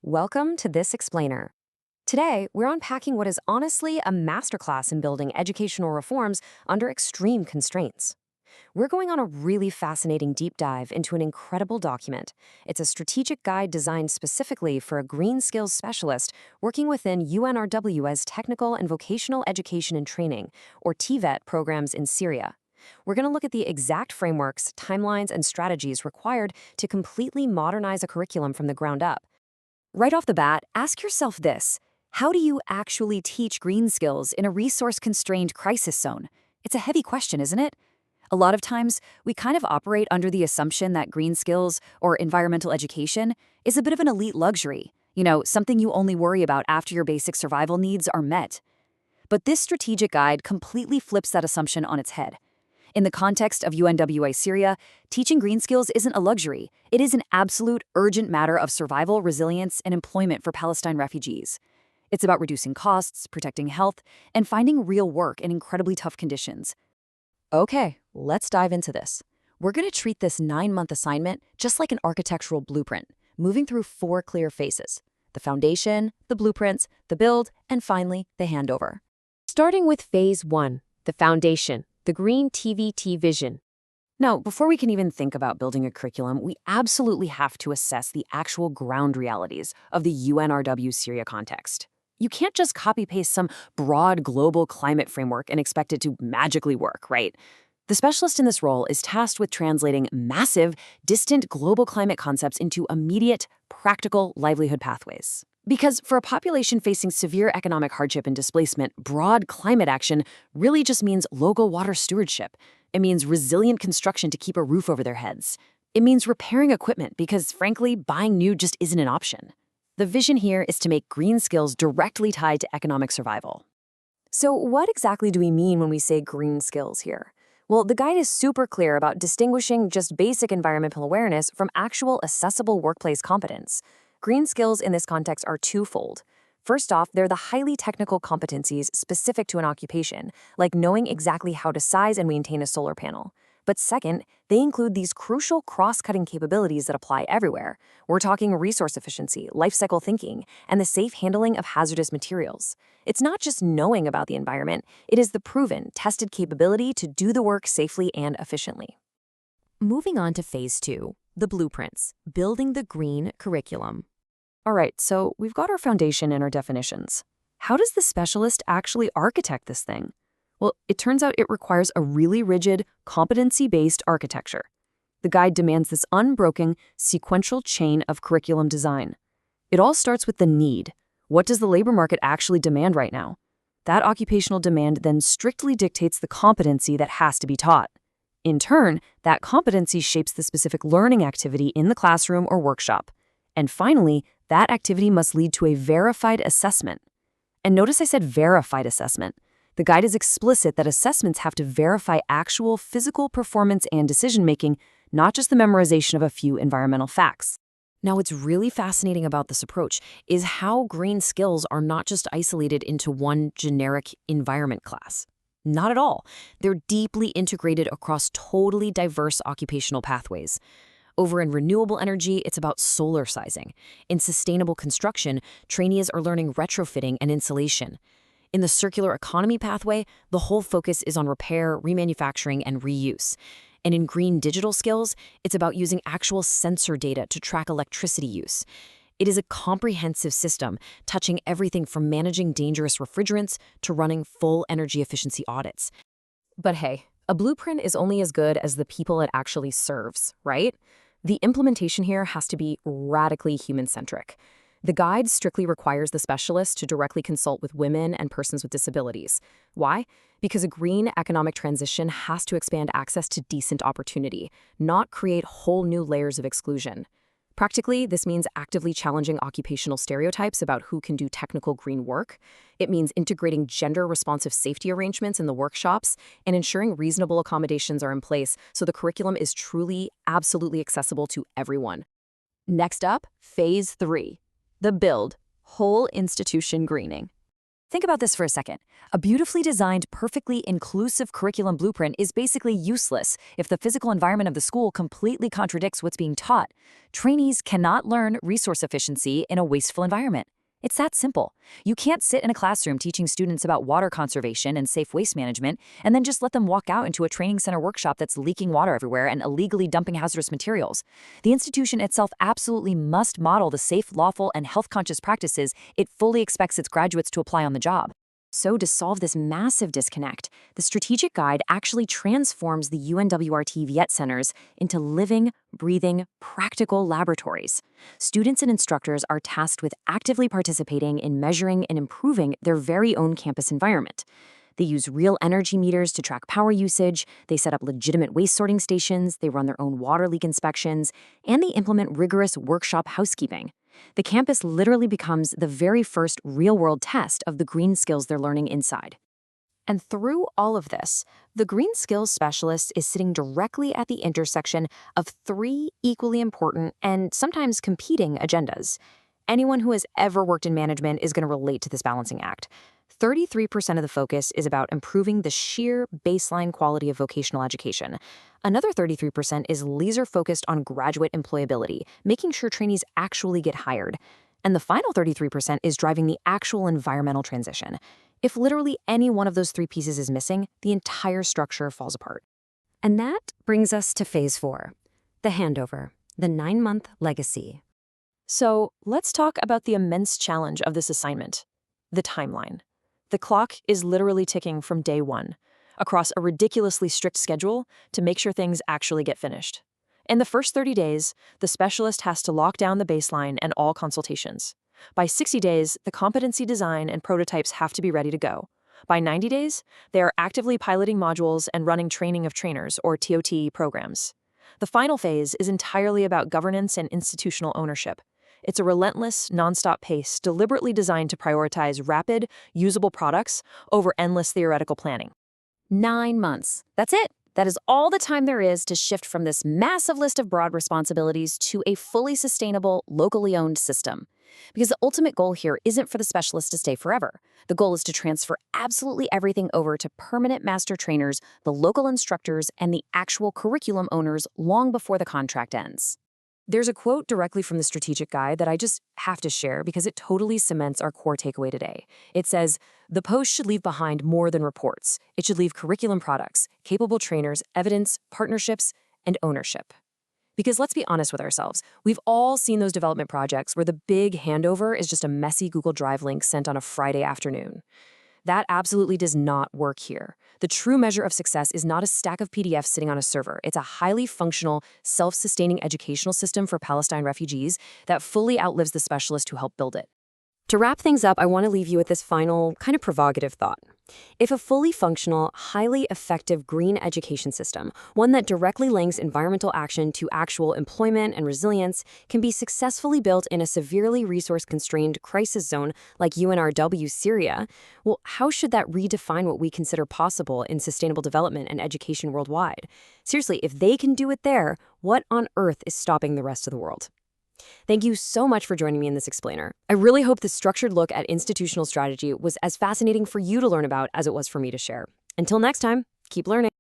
Welcome to This Explainer. Today, we're unpacking what is honestly a masterclass in building educational reforms under extreme constraints. We're going on a really fascinating deep dive into an incredible document. It's a strategic guide designed specifically for a green skills specialist working within UNRW's Technical and Vocational Education and Training, or TVET, programs in Syria. We're going to look at the exact frameworks, timelines, and strategies required to completely modernize a curriculum from the ground up. Right off the bat, ask yourself this: how do you actually teach green skills in a resource-constrained crisis zone? It's a heavy question, isn't it? A lot of times, we kind of operate under the assumption that green skills or environmental education is a bit of an elite luxury, something you only worry about after your basic survival needs are met. But this strategic guide completely flips that assumption on its head. In the context of UNWA Syria, teaching green skills isn't a luxury. It is an absolute, urgent matter of survival, resilience, and employment for Palestine refugees. It's about reducing costs, protecting health, and finding real work in incredibly tough conditions. Okay, let's dive into this. We're going to treat this 9-month assignment just like an architectural blueprint, moving through 4 clear phases: the foundation, the blueprints, the build, and finally, the handover. Starting with Phase 1, the foundation. The green TVET vision. Now, before we can even think about building a curriculum, we absolutely have to assess the actual ground realities of the UNRW Syria context. You can't just copy-paste some broad global climate framework and expect it to magically work, right? The specialist in this role is tasked with translating massive, distant global climate concepts into immediate, practical livelihood pathways. Because for a population facing severe economic hardship and displacement, broad climate action really just means local water stewardship. It means resilient construction to keep a roof over their heads. It means repairing equipment because, frankly, buying new just isn't an option. The vision here is to make green skills directly tied to economic survival. So what exactly do we mean when we say green skills here? Well, the guide is super clear about distinguishing just basic environmental awareness from actual accessible workplace competence. Green skills in this context are twofold. First off, they're the highly technical competencies specific to an occupation, like knowing exactly how to size and maintain a solar panel. But second, they include these crucial cross-cutting capabilities that apply everywhere. We're talking resource efficiency, life cycle thinking, and the safe handling of hazardous materials. It's not just knowing about the environment, it is the proven, tested capability to do the work safely and efficiently. Moving on to Phase 2, the blueprints, building the green curriculum. All right, so we've got our foundation and our definitions. How does the specialist actually architect this thing? Well, it turns out it requires a really rigid, competency-based architecture. The guide demands this unbroken, sequential chain of curriculum design. It all starts with the need. What does the labor market actually demand right now? That occupational demand then strictly dictates the competency that has to be taught. In turn, that competency shapes the specific learning activity in the classroom or workshop. And finally, that activity must lead to a verified assessment. And notice I said verified assessment. The guide is explicit that assessments have to verify actual physical performance and decision-making, not just the memorization of a few environmental facts. Now, what's really fascinating about this approach is how green skills are not just isolated into one generic environment class. Not at all. They're deeply integrated across totally diverse occupational pathways. Over in renewable energy, it's about solar sizing. In sustainable construction, trainees are learning retrofitting and insulation. In the circular economy pathway, the whole focus is on repair, remanufacturing, and reuse. And in green digital skills, it's about using actual sensor data to track electricity use. It is a comprehensive system, touching everything from managing dangerous refrigerants to running full energy efficiency audits. But hey, a blueprint is only as good as the people it actually serves, right? The implementation here has to be radically human-centric. The guide strictly requires the specialist to directly consult with women and persons with disabilities. Why? Because a green economic transition has to expand access to decent opportunity, not create whole new layers of exclusion. Practically, this means actively challenging occupational stereotypes about who can do technical green work. It means integrating gender-responsive safety arrangements in the workshops and ensuring reasonable accommodations are in place so the curriculum is truly, absolutely accessible to everyone. Next up, Phase 3, the build, whole institution greening. Think about this for a second. A beautifully designed, perfectly inclusive curriculum blueprint is basically useless if the physical environment of the school completely contradicts what's being taught. Trainees cannot learn resource efficiency in a wasteful environment. It's that simple. You can't sit in a classroom teaching students about water conservation and safe waste management and then just let them walk out into a training center workshop that's leaking water everywhere and illegally dumping hazardous materials. The institution itself absolutely must model the safe, lawful, and health-conscious practices it fully expects its graduates to apply on the job. So to solve this massive disconnect, the strategic guide actually transforms the UNWR TVET centers into living, breathing, practical laboratories. Students and instructors are tasked with actively participating in measuring and improving their very own campus environment. They use real energy meters to track power usage, they set up legitimate waste sorting stations, they run their own water leak inspections, and they implement rigorous workshop housekeeping. The campus literally becomes the very first real-world test of the green skills they're learning inside. And through all of this, the green skills specialist is sitting directly at the intersection of three equally important and sometimes competing agendas. Anyone who has ever worked in management is going to relate to this balancing act. 33% of the focus is about improving the sheer baseline quality of vocational education. Another 33% is laser-focused on graduate employability, making sure trainees actually get hired. And the final 33% is driving the actual environmental transition. If literally any one of those three pieces is missing, the entire structure falls apart. And that brings us to phase 4, the handover, the 9-month legacy. So let's talk about the immense challenge of this assignment, the timeline. The clock is literally ticking from day one, across a ridiculously strict schedule to make sure things actually get finished. In the first 30 days, the specialist has to lock down the baseline and all consultations. By 60 days, the competency design and prototypes have to be ready to go. By 90 days, they are actively piloting modules and running training of trainers, or TOT, programs. The final phase is entirely about governance and institutional ownership. It's a relentless, nonstop pace deliberately designed to prioritize rapid, usable products over endless theoretical planning. 9 months. That's it. That is all the time there is to shift from this massive list of broad responsibilities to a fully sustainable, locally owned system. Because the ultimate goal here isn't for the specialist to stay forever. The goal is to transfer absolutely everything over to permanent master trainers, the local instructors, and the actual curriculum owners long before the contract ends. There's a quote directly from the strategic guide that I just have to share because it totally cements our core takeaway today. It says, "The post should leave behind more than reports. It should leave curriculum products, capable trainers, evidence, partnerships, and ownership." Because let's be honest with ourselves, we've all seen those development projects where the big handover is just a messy Google Drive link sent on a Friday afternoon. That absolutely does not work here. The true measure of success is not a stack of PDFs sitting on a server. It's a highly functional, self-sustaining educational system for Palestine refugees that fully outlives the specialist who helped build it. To wrap things up, I want to leave you with this final, kind of provocative thought. If a fully functional, highly effective green education system, one that directly links environmental action to actual employment and resilience, can be successfully built in a severely resource-constrained crisis zone like UNRW Syria, well, how should that redefine what we consider possible in sustainable development and education worldwide? Seriously, if they can do it there, what on earth is stopping the rest of the world? Thank you so much for joining me in this explainer. I really hope this structured look at institutional strategy was as fascinating for you to learn about as it was for me to share. Until next time, keep learning.